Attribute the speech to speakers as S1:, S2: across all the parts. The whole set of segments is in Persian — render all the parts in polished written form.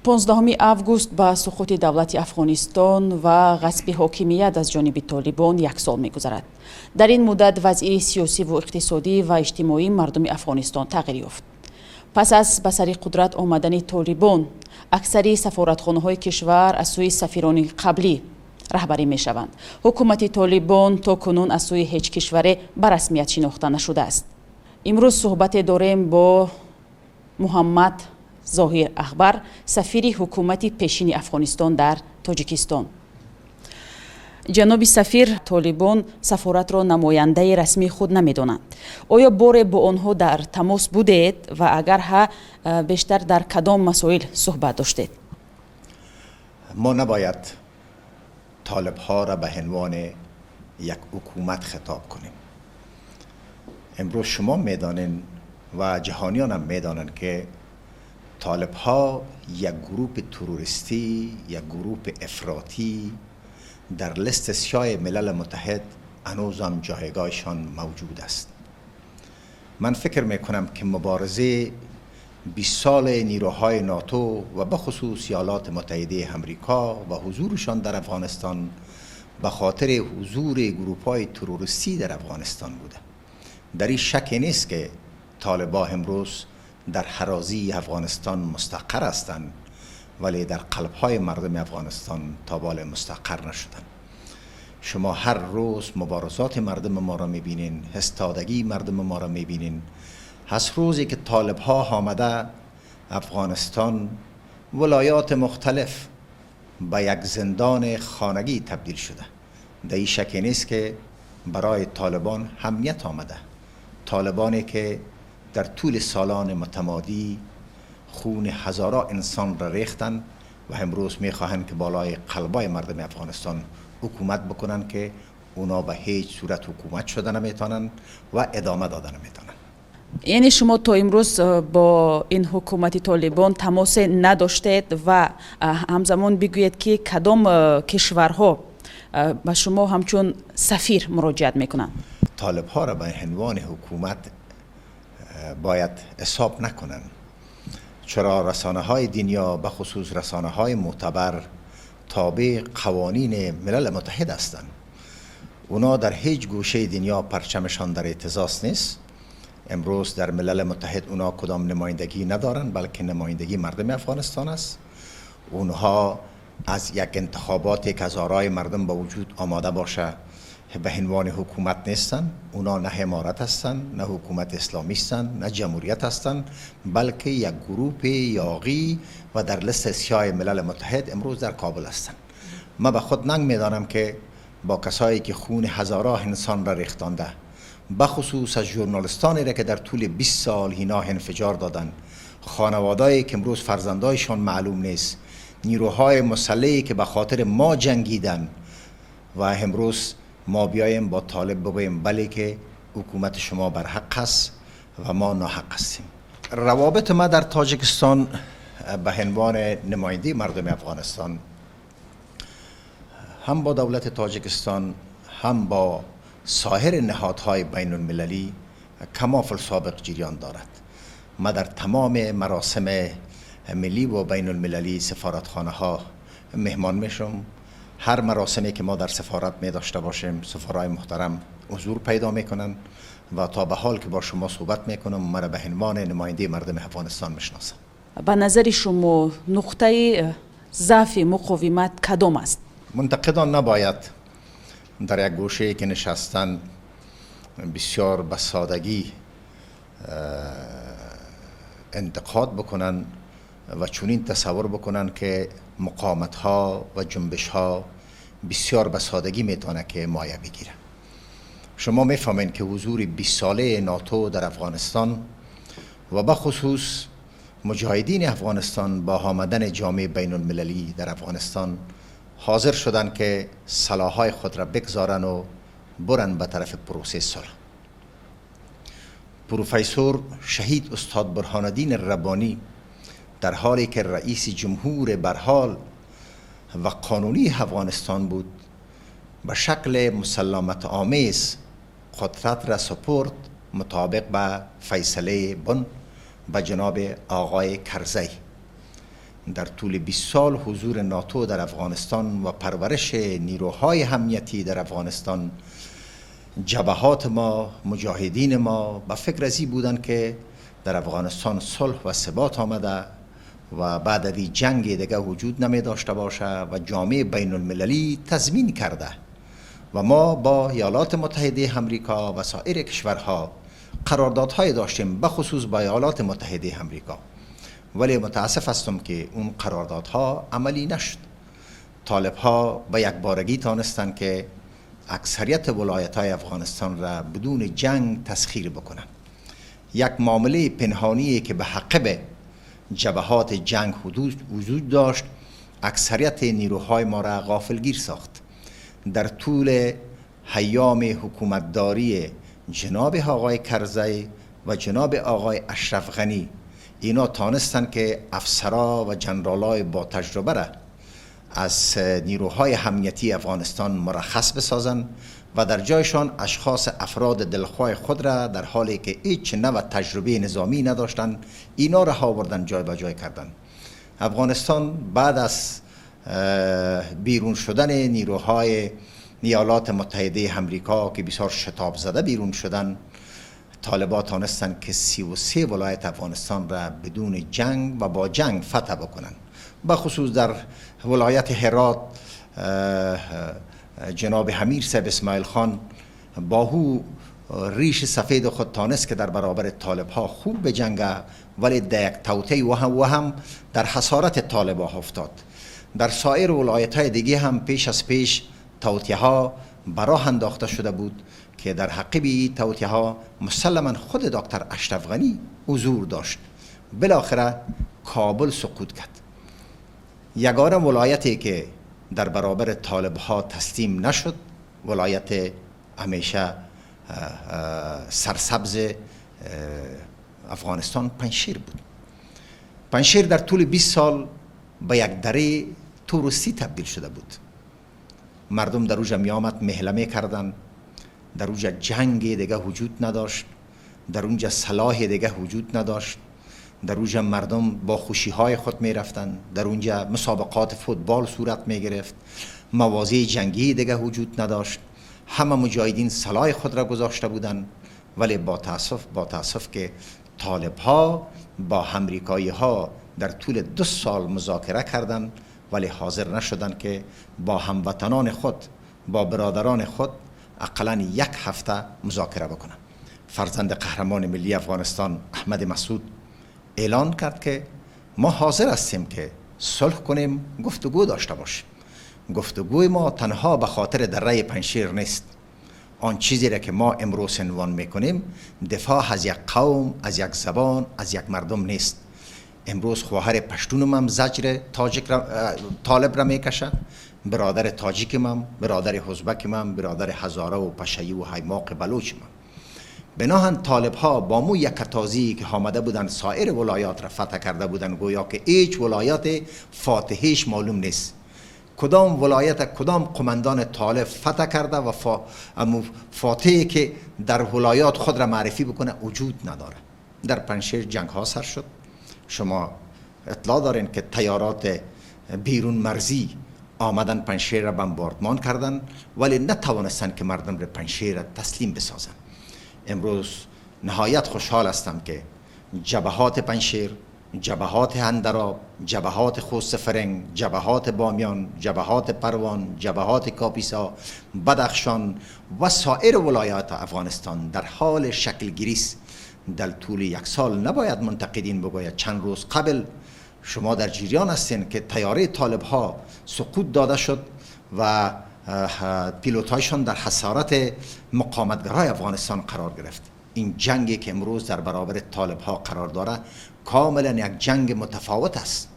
S1: 15 август ба суқути давлати Афғонистон ва ғасби ҳокимият аз ҷониби Толибон як сол мегузарад. Дар ин муддат вазъи сиёсиву иқтисодӣ ва иҷтимоии мардуми Афғонистон тағйир ёфт. пас аз ба сари қудрат омадани Толибон, аксари сафоратхонаҳои кишвар аз сӯи сафирони қаблӣ раҳбарӣ мешаванд. ҳукумати Толибон то кунун аз сӯи ҳеҷ кишваре ба расмият шинохта нашудааст. имрӯз суҳбате дорем бо Муҳаммад Зоҳир Ахбар, сафири ҳукумати пешини Афғонистон дар Тоҷикистон. ҷаноби сафир, Толибон сафоратро намояндаи расмии худ намедонанд. оё боре бо онҳо дар тамос будед ва агар ҳа, бештар дар кадом масоил суҳбат доштед?
S2: ما نباید طالب ها را به عنوان یک حکومت خطاب کنیم. امروز شما میدانین و جهانیان هم میدانن که طالب ها یک گروه تروریستی، یک گروه افراطی در لیست سیاه ملل متحد هنوز هم جایگاهشان موجود است. من فکر میکنم که مبارزه 20 سال نیروهای ناتو و به خصوص ایالات متحده آمریکا و حضورشان در افغانستان به خاطر حضور گروه‌های تروریستی در افغانستان بوده. در این شک نیست که طالبان امروز در حرازی افغانستان مستقر هستند، ولی در قلب‌های مردم افغانستان تا بالا مستقر نشدند. شما هر روز مبارزات مردم ما را می‌بینین، استادگی مردم ما را می‌بینین. از روزی که طالب‌ها آمده افغانستان ولایات مختلف به یک زندان خانگی تبدیل شده. در این شک نیست که برای طالبان همیت آمده. طالبانی که در طول سالان متمادی خون هزاران انسان را ریختن و امروز میخواهند که بالای قلبای مردم افغانستان حکومت بکنن که اونا به هیچ صورت حکومت شده نمیتونن و ادامه داده نمیتونن.
S1: یعنی شما تا امروز با این حکومت طالبان تماس نداشتید و همزمان بگویید که کدام کشورها به شما همچون سفیر مراجعت میکنن؟
S2: طالب ها را به عنوان حکومت باید حساب نکنن، چرا رسانه های دنیا به خصوص رسانه های معتبر تابع قوانین ملل متحد هستند. اونا در هیچ گوشه دنیا پرچمشان در اهتزاز نیست. امروز در ملل متحد اونا کدام نمایندگی ندارن، بلکه نمایندگی مردم افغانستان است. اونها از یک انتخاباتی که از آرای مردم با وجود آماده باشه به عنوان حکومت نیستن. اونا نه امارت هستن، نه حکومت اسلامی هستن، نه جمهوریت هستن، بلکه یک گروه یاغی و در لیست سیاه ملل متحد امروز در کابل هستن. من به خود ننگ میدانم که با کسایی که خون هزاران انسان را ریختانده، بخصوص از ژورنالیستانی را که در طول 20 سال اینا انفجار دادن، خانوادهایی که امروز فرزندایشان معلوم نیست، نیروهای مسلحی که به خاطر ما جنگیدن و امروز ما بیایم با طالب بگوییم بله که حکومت شما بر حق است و ما ناحق هستیم. روابط ما در تاجیکستان به عنوان نماینده مردم افغانستان هم با دولت تاجیکستان هم با سایر نهادهای بین المللی کما فی السابق جریان دارد. ما در تمام مراسم ملی و بین المللی سفارتخانه ها مهمان میشم. هر مراسمی که ما در سفارت می داشته باشیم سفرای محترم حضور پیدا میکنن و تا به حال که با شما صحبت میکنم مرا به عنوان نماینده مردم افغانستان میشناسم.
S1: به نظر شما نقطه ضعف مقاومت کدام است؟
S2: منتقدان نباید در یک گوشه که نشستن بسیار به سادگی انتقاد بکنن و چنین تصور بکنن که مقاومت ها و جنبش ها بسیار به سادگی میتونه که مایه بگیره. شما میفهمین که حضور 20 ساله ناتو در افغانستان و به خصوص مجاهدین افغانستان با آمدن جامعه بین المللی در افغانستان حاضر شدن که سلاح‌های خود را بگذارن و برن به طرف پروسه صلح. پروفسور شهید استاد برهان الدین ربانی در حالی که رئیس جمهور برحال و قانونی افغانستان بود به شکل مسالمت آمیز قدرت را سپرد مطابق به فیصله بن به جناب آقای کرزی. در طول 20 سال حضور ناتو در افغانستان و پرورش نیروهای امنیتی در افغانستان، جبهات ما، مجاهدین ما به فکر ازی بودند که در افغانستان صلح و ثبات آمده و بعد از این جنگ دیگه وجود نمی داشته باشه و جامعه بین المللی تضمین کرده و ما با ایالات متحده آمریکا و سایر کشورها قراردادهای داشتیم، بخصوص با ایالات متحده آمریکا، ولی متاسف هستم که اون قراردادها عملی نشد. طالب ها به یک بارگی تانستند که اکثریت ولایت‌های افغانستان را بدون جنگ تسخیر بکنند. یک معامله پنهانی که به حقب جبهات جنگ وجود داشت، اکثریت نیروهای ما را غافلگیر ساخت. در طول ایام حکومتداری جناب آقای کرزی و جناب آقای اشرف غنی، اینا تانستن که افسرا و جنرالای با تجربه را از نیروهای امنیتی افغانستان مرخص بسازند و در جایشان افراد دلخواه خود را در حالی که هیچ نوع تجربه نظامی نداشتند، اینا را آوردن جای به جای کردند. افغانستان بعد از بیرون شدن نیروهای ایالات متحده آمریکا که بسیار شتاب زده بیرون شدن، طالبان تانستند که 33 ولایت افغانستان را بدون جنگ و با جنگ فتح بکنند. بخصوص در ولایت هرات جناب امیر صاحب اسماعیل خان با هو ریش سفید خود تانست که در برابر طالب ها خوب بجنگه، ولی در یک توطئه و هم در خسارت طالب ها افتاد. در سایر ولایت های دیگه هم پیش از پیش توطئه ها براه انداخته شده بود که در حقیقی توطئه ها مسلما خود دکتر اشرف غنی حضور داشت. بالاخره کابل سقوط کرد. یگانه ولایتی که در برابر طالب ها تسلیم نشد ولایت همیشه سرسبز افغانستان پنجشیر بود. پنجشیر در طول 20 سال به یک دره توریستی تبدیل شده بود. مردم در اوجا می آمد محلمه کردن، در اونجا جنگ دیگه وجود نداشت، در اونجا سلاح دیگه وجود نداشت، در اونجا مردم با خوشی های خود می رفتن، در اونجا مسابقات فوتبال صورت می گرفت، مواضع جنگی دیگه وجود نداشت، همه مجاهدین سلاح خود را گذاشته بودن. ولی با تاسف که طالب ها با امریکایی ها در طول 2 سال مذاکره کردند، ولی حاضر نشدند که با هموطنان خود، با برادران خود اقلاً 1 هفته مذاکره بکنند. فرزند قهرمان ملی افغانستان احمد مسعود اعلان کرد که ما حاضر هستیم که صلح کنیم، گفتگو داشته باشیم. گفتگوی ما تنها به خاطر دره پنجشیر نیست. آن چیزی را که ما امروز عنوان میکنیم دفاع از یک قوم، از یک زبان، از یک مردم نیست. امروز خواهر پشتونم هم زجر طالب را میکشه، برادر تاجیکم هم، برادر ازبکم هم، برادر هزاره و پشه‌ای و حیماق بلوچم هم. بناهن طالب ها با مو یک تازی که آمده بودن سایر ولایات را فتح کرده بودن، گویا که هیچ ولایت فاتحش معلوم نیست. کدام ولایت کدام قماندان طالب فتح کرده و فاتحی که در ولایات خود را معرفی بکنه وجود نداره. در پنجشیر جنگ ها سر شد. شما اطلاع دارین که تیارات بیرون مرزی آمدن پنجشیر را بمباردمان کردن، ولی نتوانستند که مردم را پنجشیر را تسلیم بسازند. امروز نهایت خوشحال هستم که جبهات پنجشیر، جبهات اندراب، جبهات خوست فرنگ، جبهات بامیان، جبهات پروان، جبهات کاپیسا، بدخشان و سایر ولایات افغانستان در حال شکل گیری است. در طول 1 سال نباید منتقدین بگوید. چند روز قبل شما در جریان هستین که طیاره طالب ها سقوط داده شد و پیلوتایشان در خسارت مقاومتگرای افغانستان قرار گرفت. این جنگی که امروز در برابر طالب ها قرار داره کاملا یک جنگ متفاوت است.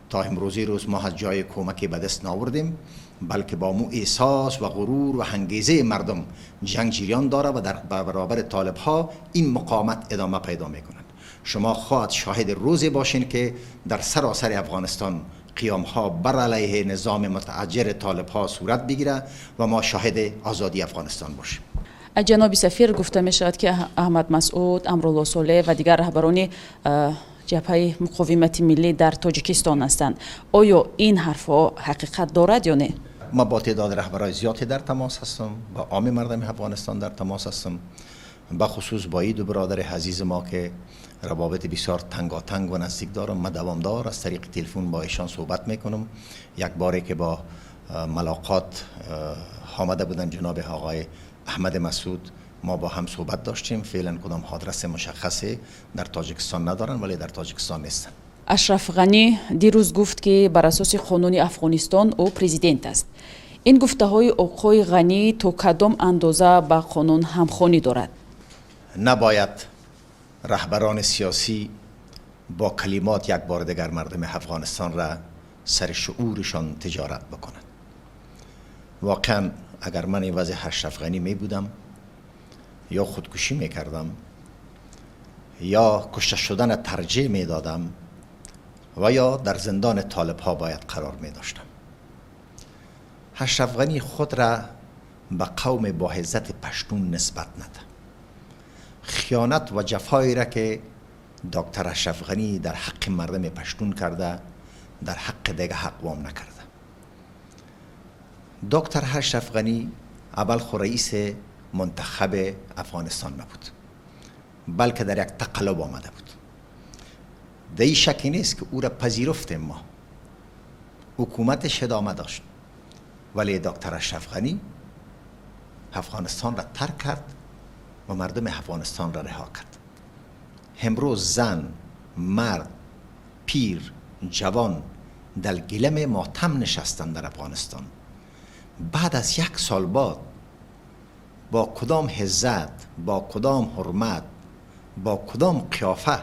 S2: تا امروزی روز ما از جای کمکی به دست نآوردیم، بلکه با مو احساس و غرور و انگیزه مردم جنگ جریان داره و در برابر طالب ها این مقاومت ادامه پیدا میکنند. شما خواهد شاهد روزی باشین که در سراسر افغانستان قیام ها بر علیه نظام متعجر طالب ها صورت بگیره و ما شاهد آزادی افغانستان باشیم.
S1: جناب سفیر، گفته می شود که احمد مسعود، امرالله صالح و دیگر رهبران جبهه مقاومت ملی در تاجیکستان هستند. آیا این حرفها حقیقت دارد یا نه؟
S2: ما با تعداد رهبرای زیادی در تماس هستم، با عام مردم افغانستان در تماس هستم، به خصوص با این دو برادر عزیز ما که روابط بسیار تنگاتنگ و نزدیک دارم. من دوامدار از طریق تلفن با ایشان صحبت میکنم. یک باری که با ملاقات آمده بودن جناب آقای احمد مسعود، ما با هم صحبت داشتیم. فعلا کدام آدرس مشخصی در تاجیکستان ندارن، ولی در تاجیکستان نیستن.
S1: اشرف غنی دیروز گفت که بر اساس قانون افغانستان او پرزیدنت است. این گفته های آقای غنی تا کدام اندازه با قانون همخوانی دارد؟
S2: نباید رهبران سیاسی با کلمات یک بار دیگر مردم افغانستان را سر شعورشان تجارت بکنند. واقعا اگر من این وضع اشرف غنی می بودم، یا خودکشی می کردم یا کشته شدن ترجیح می دادم و یا در زندان طالب ها باید قرار می داشتم. اشرف غنی خود را به قوم با عزت پشتون نسبت نده. خیانت و جفایی را که دکتر اشرف غنی در حق مردم پشتون کرده، در حق دیگه اقوام نکرده. دکتر اشرف غنی اول خو رئیس منتخب افغانستان نبود، بلکه در یک تقلب آمده بود. در این شکی نیست که او را پذیرفتیم ما، حکومتش ادامه داشت، ولی دکتر اشرف غنی افغانستان را ترک کرد و مردم افغانستان را رها کرد. امروز زن، مرد، پیر، جوان در گلم ماتم نشستند در افغانستان. بعد از یک سال بعد با کدام عزت، با کدام حرمت، با کدام قیافه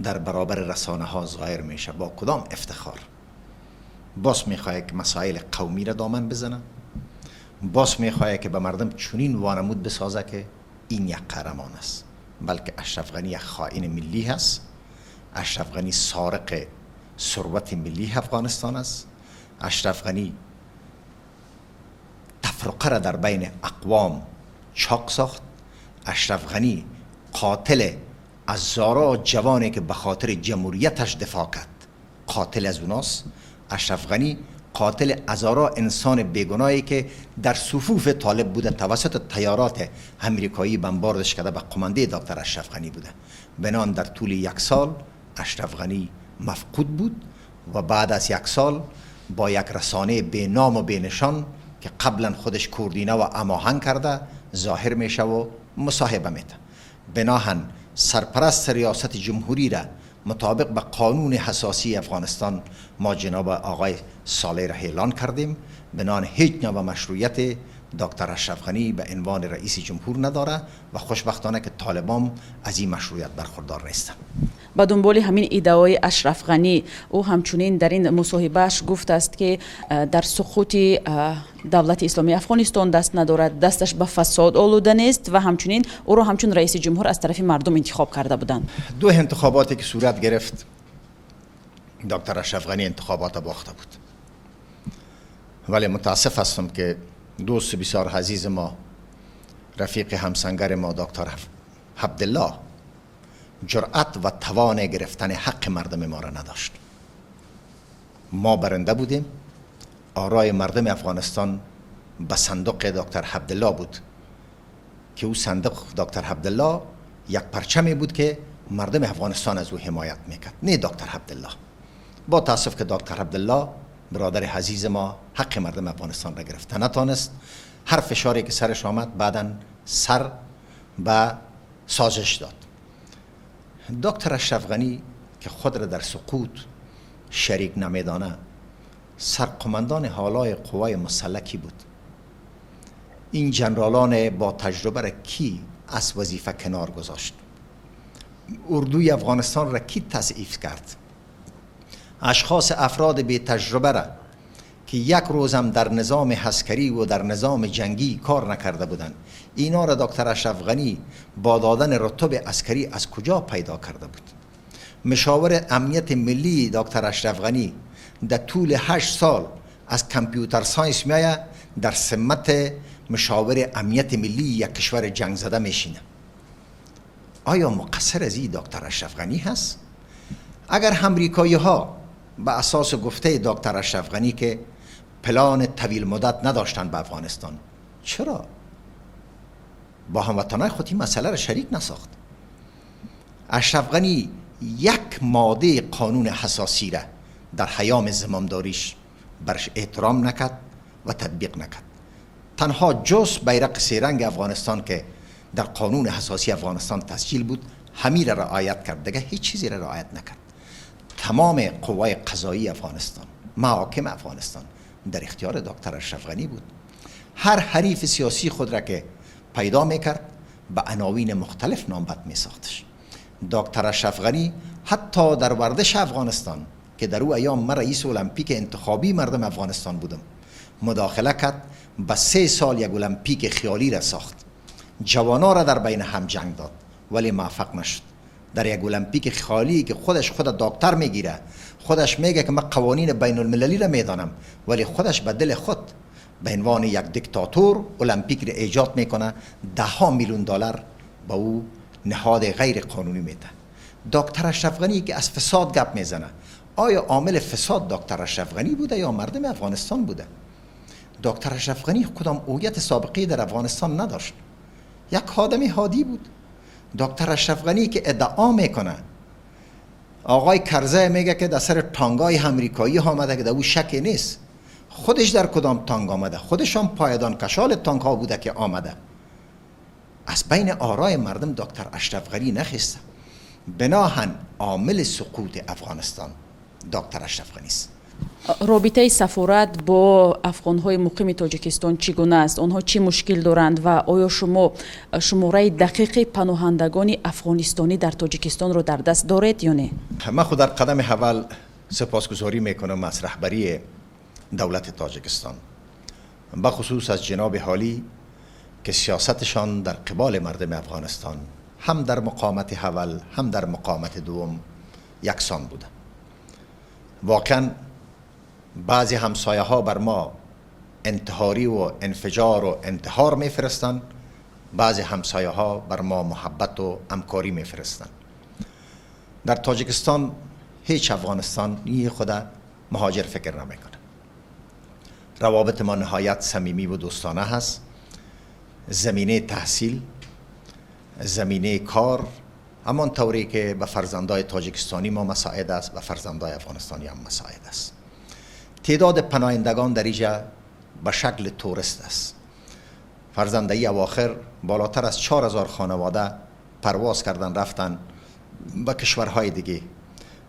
S2: در برابر رسانه ها ظاهر میشه، با کدام افتخار؟ باز میخواه که مسائل قومی را دامن بزنه، باز میخواه که به مردم چنین وانمود بسازه که این یک قهرمان است. بلکه اشرف غنی یک خائن ملی هست. اشرف غنی سارق ثروت ملی افغانستان است. اشرف غنی تفرقه را در بین اقوام چاق ساخت. اشرف غنی قاتل هزاران جوانی که به خاطر جمهوریتش دفاع کرد، قاتل از اوناست. اشرف غنی قاتل هزاران انسان بیگناهی که در صفوف طالب بوده، توسط تیارات امریکایی بمباردش کرده، به قمانده دکتر اشرف غنی بوده. بنان در طول یک سال اشرف غنی مفقود بود و بعد از یک سال با یک رسانه به نام و به نشان که قبلا خودش کوردینه و اماهنگ کرده ظاهر میشه و مصاحبه میده. بناهن سرپرست ریاست جمهوری را مطابق به قانون حساسی افغانستان ما جناب آقای صالح را اعلان کردیم. بنان هیچ نوع مشروعیت دکتر اشرف غنی به عنوان رئیس جمهور نداره و خوشبختانه که طالبان از این مشروعیت برخوردار نیستند.
S1: با دنبال همین ایده‌های اشرف غنی، او همچنین در این مصاحبهش گفته است که در سقوط دولت اسلامی افغانستان دست ندارد، دستش به فساد آلوده نیست و همچنین او را همچون رئیس جمهور از طرف مردم انتخاب کرده بودند.
S2: دو انتخاباتی که صورت گرفت دکتر اشرف غنی انتخابات باخته بود، ولی متاسف هستم که دوست بسیار عزیز ما، رفیق همسنگر ما دکتر عبدالله جرأت و توان گرفتن حق مردم ما را نداشت. ما برنده بودیم. آرای مردم افغانستان به صندوق دکتر عبدالله بود که او صندوق دکتر عبدالله یک پرچمی بود که مردم افغانستان از او حمایت میکرد، نه دکتر عبدالله. با تاسف که دکتر عبدالله برادر عزیز ما حق مردم افغانستان را گرفت نتانست. هر فشاری که سرش آمد بعداً سر به سازش داد. دکتر اشرف غنی که خود را در سقوط شریک نمیدانه، سرقماندان حالای قوای مسلحی بود. این جنرالان با تجربه را کی از وظیفه کنار گذاشت؟ اردوی افغانستان را کی تضعیف کرد؟ اشخاص افراد بی تجربه را که یک روزم در نظام عسکری و در نظام جنگی کار نکرده بودند، اینا را دکتر اشرف غنی با دادن رتب عسکری از کجا پیدا کرده بود؟ مشاور امنیت ملی دکتر اشرف غنی در طول 8 سال از کامپیوتر ساینس میایه، در سمت مشاور امنیت ملی یک کشور جنگ زده میشینه. آیا مقصر از این دکتر اشرف غنی هست؟ اگر امریکایی ها به اساس گفته دکتر اشرف غنی که پلان طویل مدت نداشتن به افغانستان، چرا با هموطنان خود این مسئله را شریک نساخت؟ اشرف غنی یک ماده قانون حساسی را در حیام زمامداریش برش احترام نکرد و تطبیق نکرد. تنها جز بیرق سه رنگ افغانستان که در قانون حساسی افغانستان تسجیل بود همین را رعایت کرد، دیگه هیچ چیزی را رعایت نکرد. تمام قوای قضایی افغانستان، محاکم افغانستان در اختیار دکتر اشرف غنی بود. هر حریف سیاسی خود را که پیدا میکرد به عناوین مختلف نامبد میساختش. دکتر اشرف غنی حتی در ورزش افغانستان که در او ایام من رئیس المپیک انتخابی مردم افغانستان بودم مداخله کرد، به 3 سال یک المپیک خیالی را ساخت، جوانا را در بین هم جنگ داد ولی موفق نشد. در یک المپیک خیالی که خودش خود دکتر میگیره، خودش میگه که من قوانین بین المللی را میدانم، ولی خودش به دل خود به عنوان یک دیکتاتور المپیک را ایجاد میکنه، $10 میلیون به او نهاد غیر قانونی میده. دکتر اشرف غنی که از فساد گپ میزنه، آیا عامل فساد دکتر اشرف غنی بوده یا مردم افغانستان بوده؟ دکتر اشرف غنی کدام هویت سابقه در افغانستان نداشت، یک آدم هادی بود. دکتر اشرف غنی که ادعا میکنه آقای کرزی میگه که در سر تانگای امریکایی آمده که در او شک نیست، خودش در کدام تانگ آمده؟ خودش هم پایدان کشال تانگ ها بوده که آمده. از بین آرای مردم دکتر اشرف غنی نخسته. بناهن عامل سقوط افغانستان دکتر اشرف غنی است.
S1: رابطه سفارت با افغان‌های مقیم تاجیکستان چگونه است؟ آنها چی مشکل دارند و آیا شما شماره دقیق پناهندگان افغانستانی در تاجیکستان رو در دست دارید یا نه؟
S2: من خود در قدم اول سپاسگزاری میکنم از رهبری دولت تاجیکستان، بخصوص از جناب حالی که سیاستشان در قبال مردم افغانستان هم در مقامت اول هم در مقامت دوم یکسان بوده. واقعا بعضی همسایه ها بر ما انتحاری و انفجار و انتحار میفرستند، بعضی همسایه ها بر ما محبت و همکاری میفرستند. در تاجیکستان هیچ افغانستانی خود مهاجر فکر نمیکنه. روابط ما نهایت صمیمی و دوستانه هست. زمینه تحصیل، زمینه کار، همان طوری که به فرزندای تاجیکستانی ما مساعد است و فرزندای افغانستانی هم مساعد است. تعداد پناهندگان در اینجا به شکل توریست است. فرزندای اواخر بالاتر از 4000 خانواده پرواز کردن رفتن به کشورهای دیگه.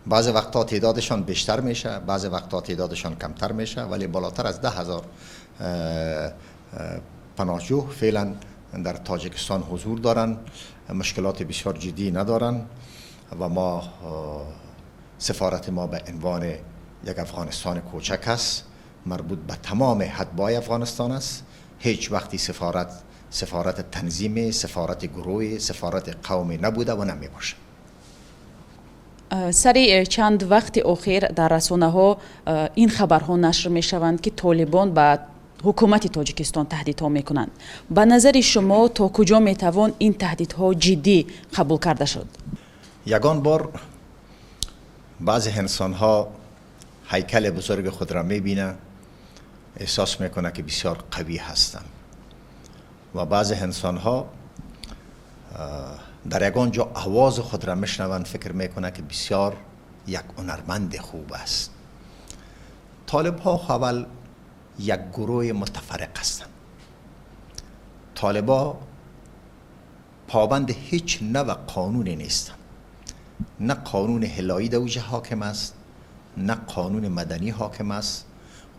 S2: بعض وقتا تعدادشان بیشتر میشه، بعض وقتا تعدادشان کمتر میشه، ولی بالاتر از 10,000 پناهجو فعلا در تاجیکستان حضور دارن. مشکلات بسیار جدی ندارن و ما سفارت ما به عنوان یک افغانستان کوچک است، مربوط به تمام حدبای افغانستان است. هیچ وقتی سفارت تنظیم، سفارت گروه، سفارت قومی نبوده و نمی باشه.
S1: سری چند وقت اخیر در رسانه ها این خبرها نشر می شوند که طالبان به حکومت تاجیکستان تهدیدها می کنند. به نظر شما تا کجا می توان این تهدیدها جدی قبول کرده شد؟
S2: یگان بار بعضی انسان ها هیکل بزرگ خود را می بینه، احساس میکنه که بسیار قوی هستند و بعضی انسان ها در یگان جا آواز خود را میشنوند فکر میکنه که بسیار یک هنرمند خوب است. طالب ها اول یک گروه متفرق هستند. طالبا پابند هیچ نوع قانونی نیستند. نه قانون هلایی در اوجه حاکم است، نه قانون مدنی حاکم است.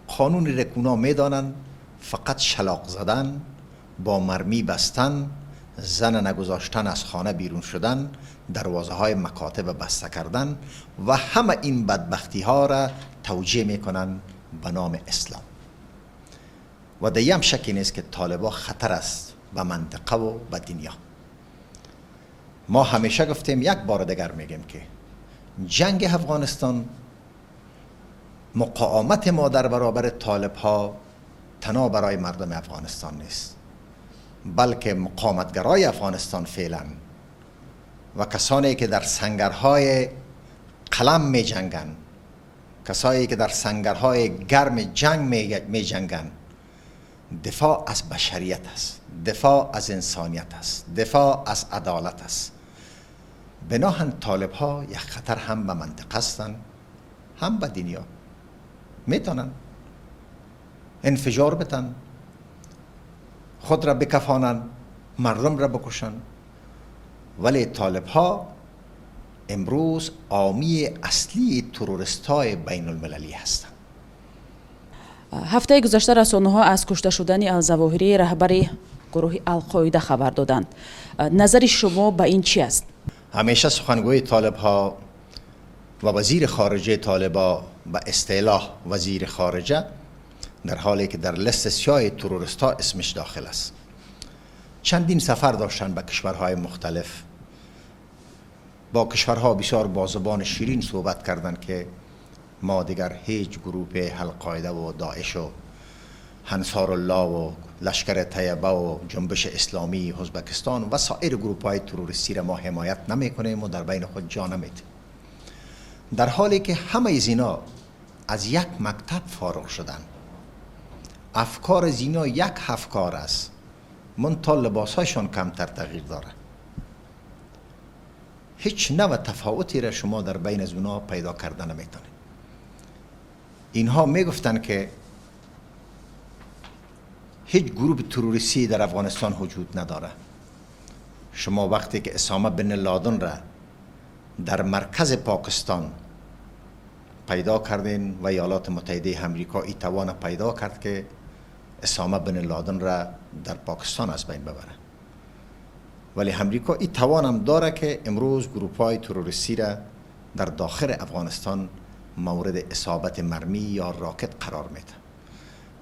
S2: قانون رکونا میدانند فقط شلاق زدن، با مرمی بستن، زن نگذاشتن از خانه بیرون شدن، دروازه های مکاتب بسته کردن و همه این بدبختی ها را توجیه میکنن به نام اسلام. و دیم شکی نیست که طالبا خطر است به منطقه و به دنیا. ما همیشه گفتیم، یک بار دیگر میگیم که جنگ افغانستان، مقاومت ما در برابر طالب ها تنها برای مردم افغانستان نیست، بلکه مقاومتگرای افغانستان فعلا و کسانی که در سنگرهای قلم می جنگن، کسایی که در سنگرهای گرم جنگ می جنگن، دفاع از بشریت است، دفاع از انسانیت است، دفاع از عدالت است. بناهن طالب ها یک خطر هم به منطقه هستند، هم به دنیا. میتونن انفجار بتن، خود را بکفانن، مردم را بکشن، ولی طالب ها امروز عامی اصلی تروریست های بین المللی هستند.
S1: ҳафтаи гузашта расонаҳо аз кушта шудани алзавоҳири раҳбари гурӯҳи алқоида хабар доданд. назари шумо ба ин чӣ аст?
S2: همیشه سخنگوی طالب ها و وزیر خارجه طالبا به اصطلاح وزیر خارجه در حالی که در لیست سیاه تروریست ها اسمش داخل است. چندین سفر داشتن به کشورهای مختلف، با کشورها بسیار با زبان شیرین صحبت کردند که ما دیگر هیچ گروه القاعده و داعش و انصار الله و لشکر طیبه و جنبش اسلامی ازبکستان و سایر گروه های تروریستی را ما حمایت نمی کنیم و در بین خود جا نمیدیم. در حالی که همه از اینا از یک مکتب فارغ شدن، افکار از اینا یک افکار است، منتها لباس هایشان کمتر تغییر داره. هیچ نوع تفاوتی را شما در بین از اونا پیدا کرده نمیتونید. اینها میگفتن که هیچ گروه تروریستی در افغانستان وجود نداره. شما وقتی که اسامه بن لادن را در مرکز پاکستان پیدا کردین و ایالات متحده آمریکا ای توان پیدا کرد که اسامه بن لادن را در پاکستان از بین ببره، ولی آمریکا ای توان هم داره که امروز گروه های تروریستی را در داخل افغانستان مورد اصابت مرمی یا راکت قرار میده.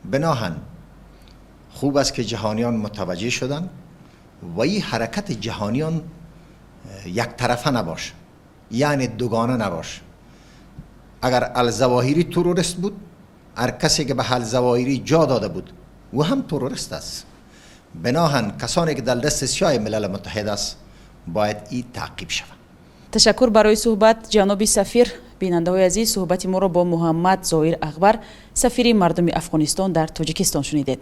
S2: بناهن خوب است که جهانیان متوجه شدن و این حرکت جهانیان یک طرفه نباشه، یعنی دوگانه نباشه. اگر الزواهری تروریست بود، هر کسی که به الزواهری جا داده بود او هم تروریست است. بناهن کسانی که در دست سیاه ملل متحد است باید این تعقیب شود.
S1: تشکر برای صحبت جناب سفیر. بیننده‌های عزیز، صحبت ما را با محمد ظاهر اغبر، سفیر مردم افغانستان در تاجیکستان شنیدید.